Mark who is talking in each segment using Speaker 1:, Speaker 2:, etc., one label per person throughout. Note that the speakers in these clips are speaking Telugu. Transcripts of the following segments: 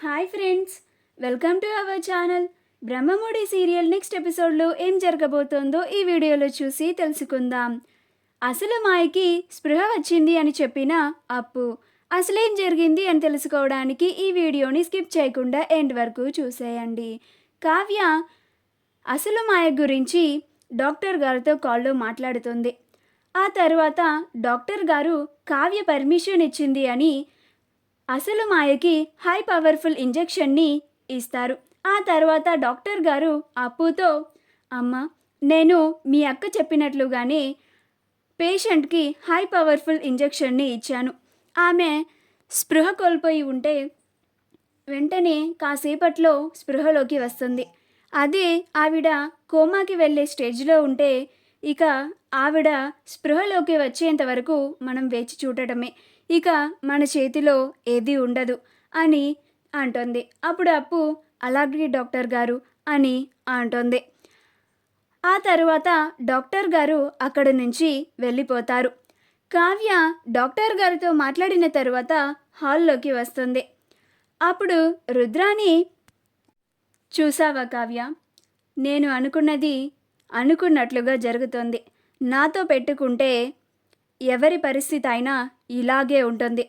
Speaker 1: Hi friends, welcome to our channel. Brahmamudi serial next ఎపిసోడ్లో ఏం జరగబోతోందో ఈ వీడియోలో చూసి తెలుసుకుందాం. అసలు మాయకి స్పృహ వచ్చింది అని చెప్పిన అప్పు అసలేం జరిగింది అని తెలుసుకోవడానికి ఈ వీడియోని స్కిప్ చేయకుండా ఎండ్ వరకు చూసేయండి. కావ్య అసలు మాయ గురించి డాక్టర్ గారితో కాల్లో మాట్లాడుతుంది. ఆ తర్వాత డాక్టర్ గారు కావ్య పర్మిషన్ ఇచ్చింది అని అసలు మాయకి హై పవర్ఫుల్ ఇంజెక్షన్ని ఇస్తారు. ఆ తర్వాత డాక్టర్ గారు అప్పుతో, అమ్మ, నేను మీ అక్క చెప్పినట్లుగానే పేషెంట్కి హై పవర్ఫుల్ ఇంజెక్షన్ని ఇచ్చాను. ఆమె స్పృహ కోల్పోయి ఉంటే వెంటనే కాసేపట్లో స్పృహలోకి వస్తుంది. అదే ఆవిడ కోమాకి వెళ్ళే స్టేజ్లో ఉంటే ఇక ఆవిడ స్పృహలోకి వచ్చేంత వరకు మనం వేచి చూడటమే, ఇక మన చేతిలో ఏది ఉండదు అని అంటుంది. అప్పుడు అప్పు అలాగే డాక్టర్ గారు అని అంటుంది. ఆ తర్వాత డాక్టర్ గారు అక్కడి నుంచి వెళ్ళిపోతారు. కావ్య డాక్టర్ గారితో మాట్లాడిన తర్వాత హాల్లోకి వస్తుంది. అప్పుడు రుద్రాని, చూసావా కావ్య, నేను అనుకున్నది అనుకున్నట్లుగా జరుగుతుంది. నాతో పెట్టుకుంటే ఎవరి పరిస్థితి అయినా ఇలాగే ఉంటుంది.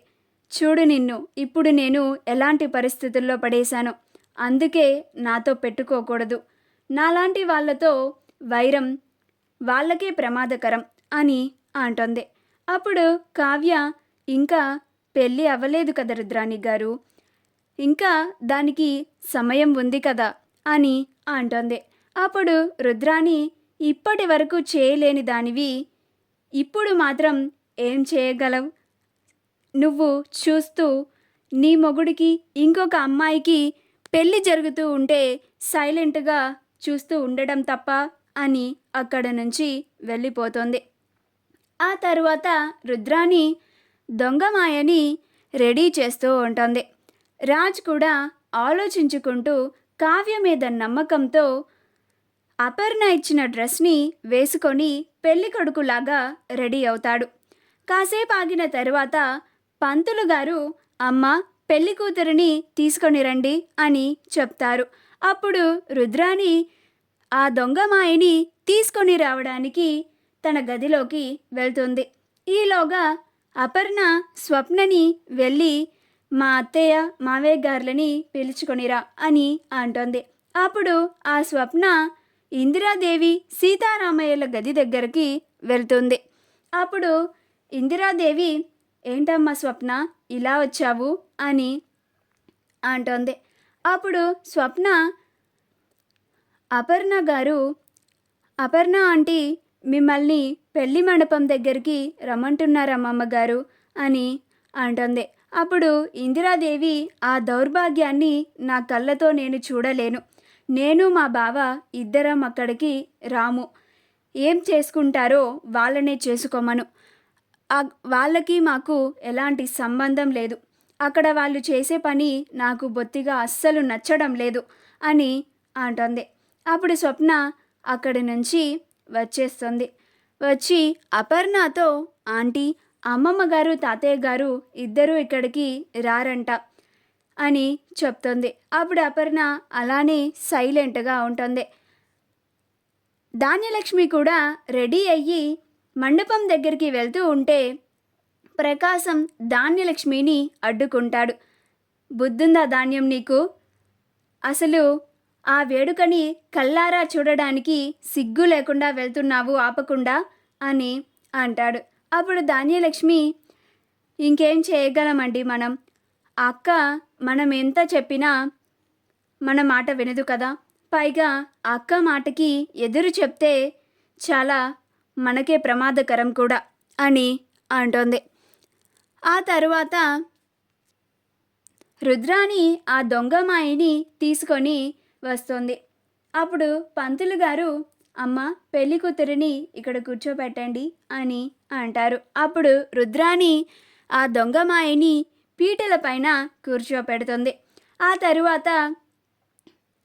Speaker 1: చూడు నిన్ను ఇప్పుడు నేను ఎలాంటి పరిస్థితుల్లో పడేశాను. అందుకే నాతో పెట్టుకోకూడదు. నాలాంటి వాళ్ళతో వైరం వాళ్ళకే ప్రమాదకరం అని అంటుంది. అప్పుడు కావ్య, ఇంకా పెళ్ళి అవ్వలేదు కదా రుద్రాణి గారు, ఇంకా దానికి సమయం ఉంది కదా అని అంటుంది. అప్పుడు రుద్రాణి, ఇప్పటి వరకు చేయలేని దానివి ఇప్పుడు మాత్రం ఏం చేయగలవు? నువ్వు చూస్తూ నీ మొగుడికి ఇంకొక అమ్మాయికి పెళ్ళి జరుగుతూ ఉంటే సైలెంట్గా చూస్తూ ఉండడం తప్ప అని అక్కడ నుంచి వెళ్ళిపోతుంది. ఆ తర్వాత రుద్రాణి దొంగమాయని రెడీ చేస్తూ ఉంటుంది. రాజ్ కూడా ఆలోచించుకుంటూ కావ్య మీద నమ్మకంతో అపర్ణ ఇచ్చిన డ్రెస్ని వేసుకొని పెళ్లి కొడుకులాగా రెడీ అవుతాడు. కాసేపు ఆగిన తర్వాత పంతులు గారు, అమ్మ, పెళ్లి కూతురిని తీసుకొని రండి అని చెప్తారు. అప్పుడు రుద్రాణి ఆ దొంగమాయని తీసుకొని రావడానికి తన గదిలోకి వెళ్తుంది. ఈలోగా అపర్ణ స్వప్నని వెళ్ళి మా అత్తయ్య మావయ్య గారులని పిలుచుకొనిరా అని అంటుంది. అప్పుడు ఆ స్వప్న ఇందిరాదేవి సీతారామయ్యల గది దగ్గరికి వెళ్తుంది. అప్పుడు ఇందిరాదేవి, ఏంటమ్మా స్వప్న ఇలా వచ్చావు అని అంటోంది. అప్పుడు స్వప్న, అపర్ణ గారు, అపర్ణ ఆంటీ మిమ్మల్ని పెళ్లి మండపం దగ్గరికి రమ్మంటున్నారమ్మమ్మ గారు అని అంటుంది. అప్పుడు ఇందిరాదేవి, ఆ దౌర్భాగ్యాన్ని నా కళ్ళతో నేను చూడలేను. నేను మా బావ ఇద్దరం అక్కడికి రాము. ఏం చేసుకుంటారో వాళ్ళనే చేసుకోమను. వాళ్ళకి మాకు ఎలాంటి సంబంధం లేదు. అక్కడ వాళ్ళు చేసే పని నాకు బొత్తిగా అస్సలు నచ్చడం లేదు అని అంటుంది. అప్పుడు స్వప్న అక్కడి నుంచి వచ్చేస్తుంది. వచ్చి అపర్ణతో, ఆంటీ, అమ్మమ్మ గారు తాతయ్య గారు ఇద్దరూ ఇక్కడికి రారంట అని చెప్తుంది. అప్పుడు అపర్ణ అలానే సైలెంట్గా ఉంటుంది. ధాన్యలక్ష్మి కూడా రెడీ అయ్యి మండపం దగ్గరికి వెళ్తూ ఉంటే ప్రకాశం ధాన్యలక్ష్మిని అడ్డుకుంటాడు. బుద్ధుందా ధాన్యం నీకు? అసలు ఆ వేడుకని కల్లారా చూడడానికి సిగ్గు లేకుండా వెళ్తున్నావు ఆపకుండా అని అంటాడు. అప్పుడు ధాన్యలక్ష్మి, ఇంకేం చేయగలమండి మనం, అక్క మనం ఎంత చెప్పినా మన మాట వినదు కదా, పైగా అక్క మాటకి ఎదురు చెప్తే చాలా మనకే ప్రమాదకరం కూడా అని అంటోంది. ఆ తర్వాత రుద్రాణి ఆ దొంగమాయిని తీసుకొని వస్తుంది. అప్పుడు పంతులు గారు, అమ్మ, పెళ్లి కూతురిని ఇక్కడ కూర్చోబెట్టండి అని అంటారు. అప్పుడు రుద్రాణి ఆ దొంగమాయిని పీటల పైన కూర్చోపెడుతుంది. ఆ తరువాత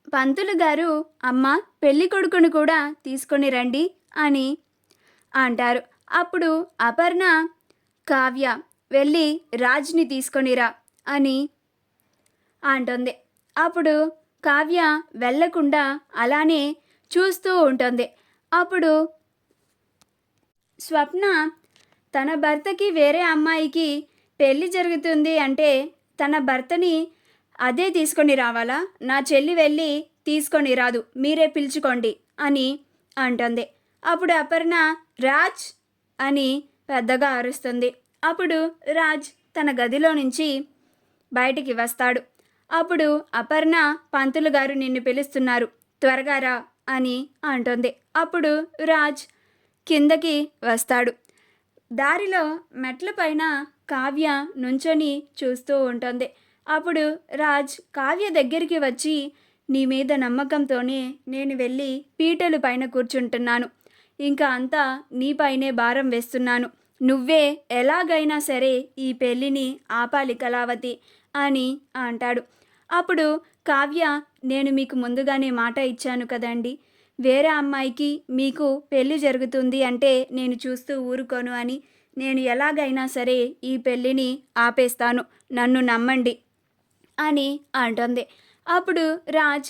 Speaker 1: పంతులు గారు, అమ్మ, పెళ్లి కొడుకును కూడా తీసుకొని రండి అని అంటారు. అప్పుడు అపర్ణ, కావ్య వెళ్ళి రాజ్ని తీసుకొనిరా అని అంటుంది. అప్పుడు కావ్య వెళ్ళకుండా అలానే చూస్తూ ఉంటుంది. అప్పుడు స్వప్న తన భర్తకి వేరే అమ్మాయికి పెళ్లి జరుగుతుంది అంటే తన భర్తని అదే తీసుకొని రావాలా? నా చెల్లి వెళ్ళి తీసుకొని రాదు, మీరే పిలుచుకోండి అని అంటుంది. అప్పుడు అపర్ణ రాజ్ అని పెద్దగా అరుస్తుంది. అప్పుడు రాజ్ తన గదిలో నుంచి బయటికి వస్తాడు. అప్పుడు అపర్ణ పంతులు గారు నిన్ను పిలుస్తున్నారు, త్వరగా రా అని అంటుంది. అప్పుడు రాజ్ కిందకి వస్తాడు. దారిలో మెట్ల పైన కావ్య నుంచొని చూస్తూ ఉంటుంది. అప్పుడు రాజ్ కావ్య దగ్గరికి వచ్చి, నీ మీద నమ్మకంతోనే నేను వెళ్ళి పీటలు పైన కూర్చుంటున్నాను, ఇంకా అంతా నీపైనే భారం వేస్తున్నాను, నువ్వే ఎలాగైనా సరే ఈ పెళ్ళిని ఆపాలి కళావతి అని అంటాడు. అప్పుడు కావ్య, నేను మీకు ముందుగానే మాట ఇచ్చాను కదండి, వేరే అమ్మాయికి మీకు పెళ్ళి జరుగుతుంది అంటే నేను చూస్తూ ఊరుకోను అని, నేను ఎలాగైనా సరే ఈ పెళ్ళిని ఆపేస్తాను, నన్ను నమ్మండి అని అంటుంది. అప్పుడు రాజ్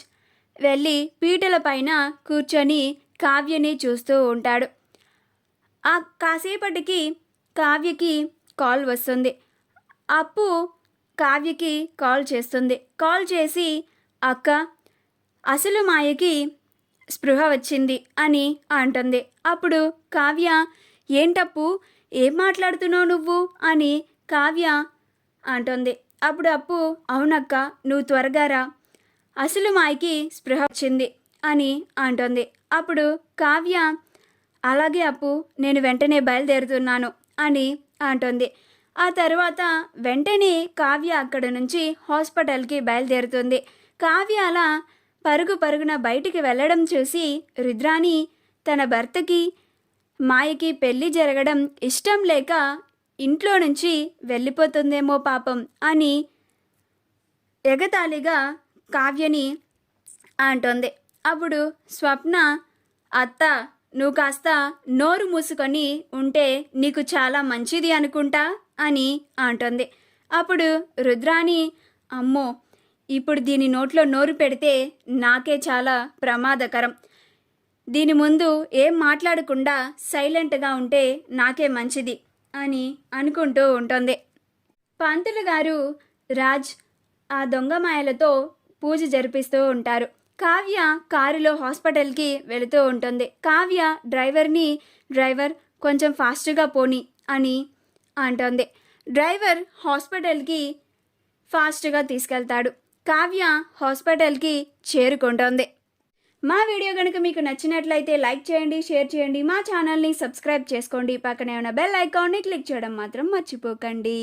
Speaker 1: వెళ్ళి పీటల పైన కూర్చొని కావ్యని చూస్తూ ఉంటాడు. ఆ కాసేపటికి కావ్యకి కాల్ వస్తుంది. అప్పు కావ్యకి కాల్ చేస్తుంది. కాల్ చేసి, అక్క, అసలు మాయకి స్పృహ వచ్చింది అని అంటుంది. అప్పుడు కావ్య, ఏంటప్పు, ఏం మాట్లాడుతున్నావు నువ్వు అని కావ్య అంటుంది. అప్పుడు అప్పు, అవునక్క, నువ్వు త్వరగా రా, అసలు మాయకి స్పృహ వచ్చింది అని అంటుంది. అప్పుడు కావ్య, అలాగే అప్పు, నేను వెంటనే బయలుదేరుతున్నాను అని అంటుంది. ఆ తర్వాత వెంటనే కావ్య అక్కడ నుంచి హాస్పిటల్కి బయలుదేరుతుంది. కావ్య అలా పరుగున బయటికి వెళ్ళడం చూసి రుద్రాణి తన భర్తకి మాయకి పెళ్ళి జరగడం ఇష్టం లేక ఇంట్లో నుంచి వెళ్ళిపోతుందేమో పాపం అని ఎగతాళిగా కావ్యని అంటుంది. అప్పుడు స్వప్న, అత్త, నువ్వు కాస్త నోరు మూసుకొని ఉంటే నీకు చాలా మంచిది అనుకుంటా అని అంటుంది. అప్పుడు రుద్రాణి, అమ్మో, ఇప్పుడు దీని నోట్లో నోరు పెడితే నాకే చాలా ప్రమాదకరం, దీని ముందు ఏం మాట్లాడకుండా సైలెంట్గా ఉంటే నాకే మంచిది అని అనుకుంటూ ఉంటుంది. పంతులు గారు రాజ్ ఆ దొంగ మాయలతో పూజ జరిపిస్తూ ఉంటారు. కావ్య కారులో హాస్పిటల్కి వెళుతూ ఉంటుంది. కావ్య డ్రైవర్ కొంచెం ఫాస్ట్గా పోని అని అంటుంది. డ్రైవర్ హాస్పిటల్కి ఫాస్ట్గా తీసుకెళ్తాడు. కావ్య హాస్పిటల్కి చేరుకుంటుంది. మా వీడియో కనుక మీకు నచ్చినట్లయితే లైక్ చేయండి, షేర్ చేయండి, మా ఛానల్ని సబ్స్క్రైబ్ చేసుకోండి, పక్కనే ఉన్న బెల్ ఐకాన్ని క్లిక్ చేయడం మాత్రం మర్చిపోకండి.